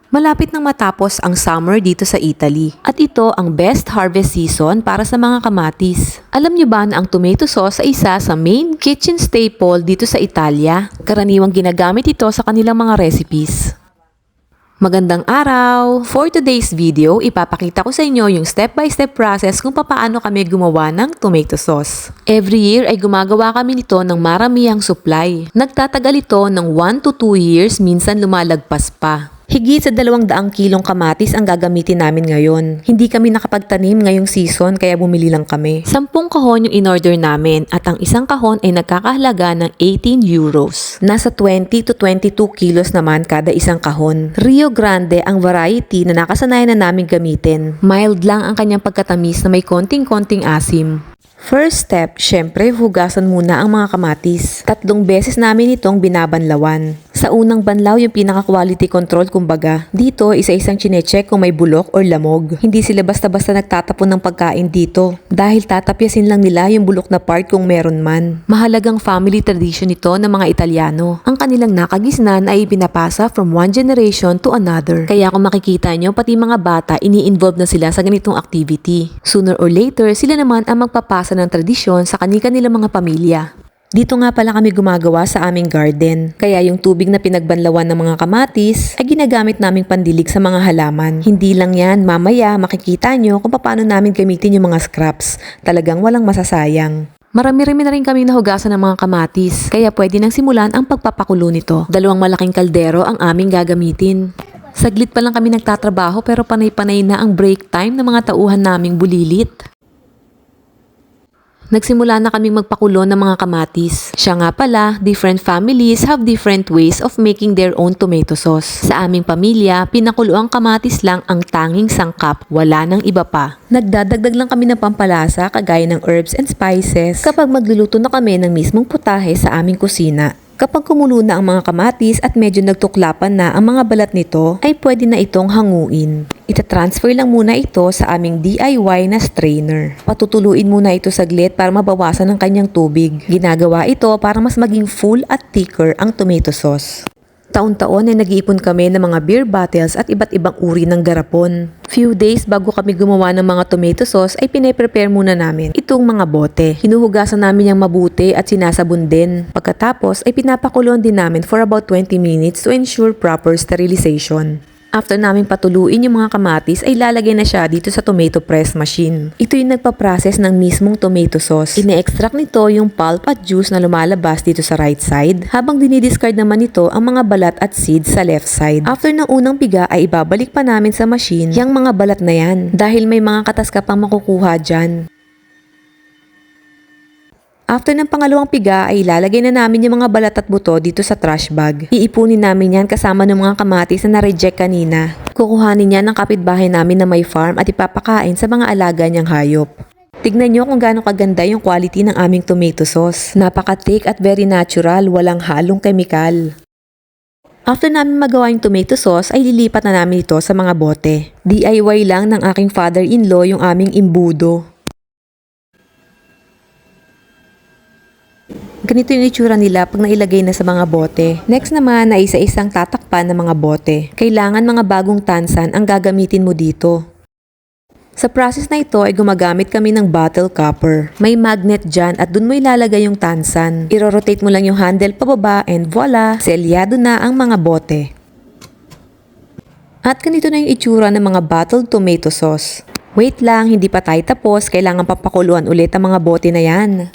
Malapit nang matapos ang summer dito sa Italy at ito ang best harvest season para sa mga kamatis. Alam niyo ba na ang tomato sauce ay isa sa main kitchen staple dito sa Italia? Karaniwang ginagamit ito sa kanilang mga recipes. Magandang araw! For today's video, ipapakita ko sa inyo yung step-by-step process kung paano kami gumawa ng tomato sauce. Every year ay gumagawa kami nito ng maramihang supply. Nagtatagal ito ng 1 to 2 years, minsan lumalagpas pa. Higit sa 200 kilong kamatis ang gagamitin namin ngayon. Hindi kami nakapagtanim ngayong season kaya bumili lang kami. 10 kahon yung in-order namin at ang isang kahon ay nagkakahalaga ng 18 euros. Nasa 20 to 22 kilos naman kada isang kahon. Rio Grande ang variety na nakasanayan na namin gamitin. Mild lang ang kanyang pagkatamis na may konting-konting asim. First step, syempre hugasan muna ang mga kamatis. 3 beses namin itong binabanlawan. Sa unang banlaw yung pinaka-quality control kumbaga. Dito, isa-isang chinecheck kung may bulok or lamog. Hindi sila basta-basta nagtatapon ng pagkain dito. Dahil tatapyasin lang nila yung bulok na part kung meron man. Mahalagang family tradition ito ng mga Italyano. Ang kanilang nakagisnan ay pinapasa from one generation to another. Kaya kung makikita nyo, pati mga bata, ini-involve na sila sa ganitong activity. Sooner or later, sila naman ang magpapasa ng tradisyon sa kanilang mga pamilya. Dito nga pala kami gumagawa sa aming garden. Kaya yung tubig na pinagbanlawan ng mga kamatis ay ginagamit naming pandilig sa mga halaman. Hindi lang yan, mamaya makikita nyo kung paano namin gamitin yung mga scraps. Talagang walang masasayang. Marami-rami na rin kami nahugasan ng mga kamatis. Kaya pwede nang simulan ang pagpapakulo nito. 2 malaking kaldero ang aming gagamitin. Saglit pa lang kami nagtatrabaho pero panay-panay na ang break time ng mga tauhan naming bulilit. Nagsimula na kaming magpakulo ng mga kamatis. Siya nga pala, different families have different ways of making their own tomato sauce. Sa aming pamilya, pinakulo ang kamatis lang ang tanging sangkap, wala nang iba pa. Nagdadagdag lang kami ng pampalasa kagaya ng herbs and spices kapag magluluto na kami ng mismong putahe sa aming kusina. Kapag kumulo na ang mga kamatis at medyo nagtuklapan na ang mga balat nito, ay pwede na itong hanguin. Itatransfer lang muna ito sa aming DIY na strainer. Patutuluin muna ito saglit para mabawasan ang kanyang tubig. Ginagawa ito para mas maging full at thicker ang tomato sauce. Taon-taon ay nag-iipon kami ng mga beer bottles at iba't ibang uri ng garapon. Few days bago kami gumawa ng mga tomato sauce ay pine-prepare muna namin itong mga bote. Hinuhugasan namin yung mabuti at sinasabon din. Pagkatapos ay pinapakulon din namin for about 20 minutes to ensure proper sterilization. After namin patuluin yung mga kamatis ay lalagay na siya dito sa tomato press machine. Ito yung nagpa-process ng mismong tomato sauce. Ine-extract nito yung pulp at juice na lumalabas dito sa right side, habang dinidiscard naman ito ang mga balat at seeds sa left side. After ng unang piga ay ibabalik pa namin sa machine yung mga balat na yan dahil may mga katas ka pang makukuha dyan. After ng pangalawang piga ay ilalagay na namin yung mga balat at buto dito sa trash bag. Iipunin namin yan kasama ng mga kamatis na na-reject kanina. Kukuhanin yan ng kapitbahay namin na may farm at ipapakain sa mga alaga niyang hayop. Tignan nyo kung gaano kaganda yung quality ng aming tomato sauce. Napaka-thick at very natural, walang halong kemikal. After namin magawa yung tomato sauce ay lilipat na namin ito sa mga bote. DIY lang ng aking father-in-law yung aming imbudo. Ganito yung itsura nila pag nailagay na sa mga bote. Next naman ay isa-isang tatakpan ng mga bote. Kailangan mga bagong tansan ang gagamitin mo dito. Sa process na ito ay gumagamit kami ng bottle copper. May magnet dyan at dun mo ilalagay yung tansan. Iro-rotate mo lang yung handle pababa and voila, selyado na ang mga bote. At ganito na yung itsura ng mga bottled tomato sauce. Wait lang, hindi pa tayo tapos. Kailangan papakuluan ulit ang mga bote na yan.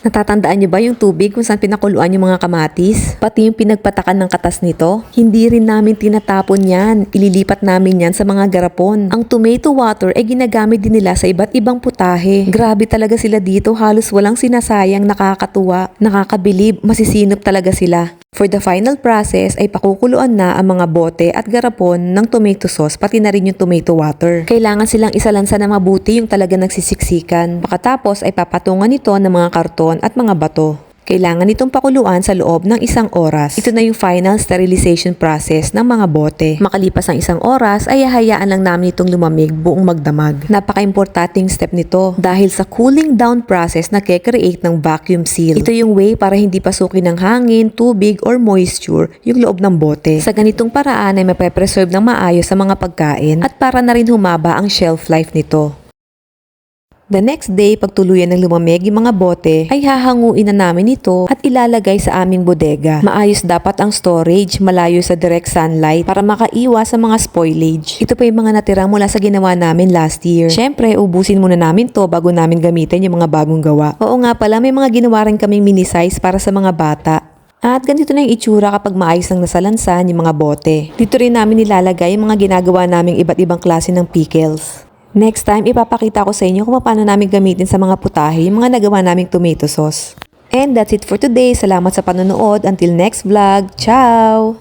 Natatandaan niyo ba yung tubig kung saan pinakuluan yung mga kamatis? Pati yung pinagpatakan ng katas nito? Hindi rin namin tinatapon yan. Ililipat namin yan sa mga garapon. Ang tomato water ay ginagamit din nila sa iba't ibang putahe. Grabe talaga sila dito. Halos walang sinasayang, nakakatuwa, nakakabilib, masisinop talaga sila. For the final process ay pakukuluan na ang mga bote at garapon ng tomato sauce pati na rin yung tomato water. Kailangan silang isalansa na mabuti yung talaga nagsisiksikan. Pagkatapos ay papatungan ito ng mga karton at mga bato. Kailangan itong pakuluan sa loob ng 1 oras. Ito na yung final sterilization process ng mga bote. Makalipas ang 1 oras ay hahayaan lang namin itong lumamig buong magdamag. Napaka-importanting step nito dahil sa cooling down process na ke-create ng vacuum seal. Ito yung way para hindi pasukin ng hangin, tubig or moisture yung loob ng bote. Sa ganitong paraan ay mape-preserve ng maayos sa mga pagkain at para na rin humaba ang shelf life nito. The next day, pag tuluyan ng lumamig yung mga bote, ay hahanguin na namin ito at ilalagay sa aming bodega. Maayos dapat ang storage, malayo sa direct sunlight para makaiwas sa mga spoilage. Ito pa yung mga natira mula sa ginawa namin last year. Syempre, ubusin muna namin to bago namin gamitin yung mga bagong gawa. Oo nga pala, may mga ginawa rin kaming mini size para sa mga bata. At ganito na yung itsura kapag maayos lang nasalansan yung mga bote. Dito rin namin nilalagay yung mga ginagawa naming iba't ibang klase ng pickles. Next time, ipapakita ko sa inyo kung paano namin gamitin sa mga putahe yung mga nagawa naming tomato sauce. And that's it for today. Salamat sa panonood. Until next vlog. Ciao!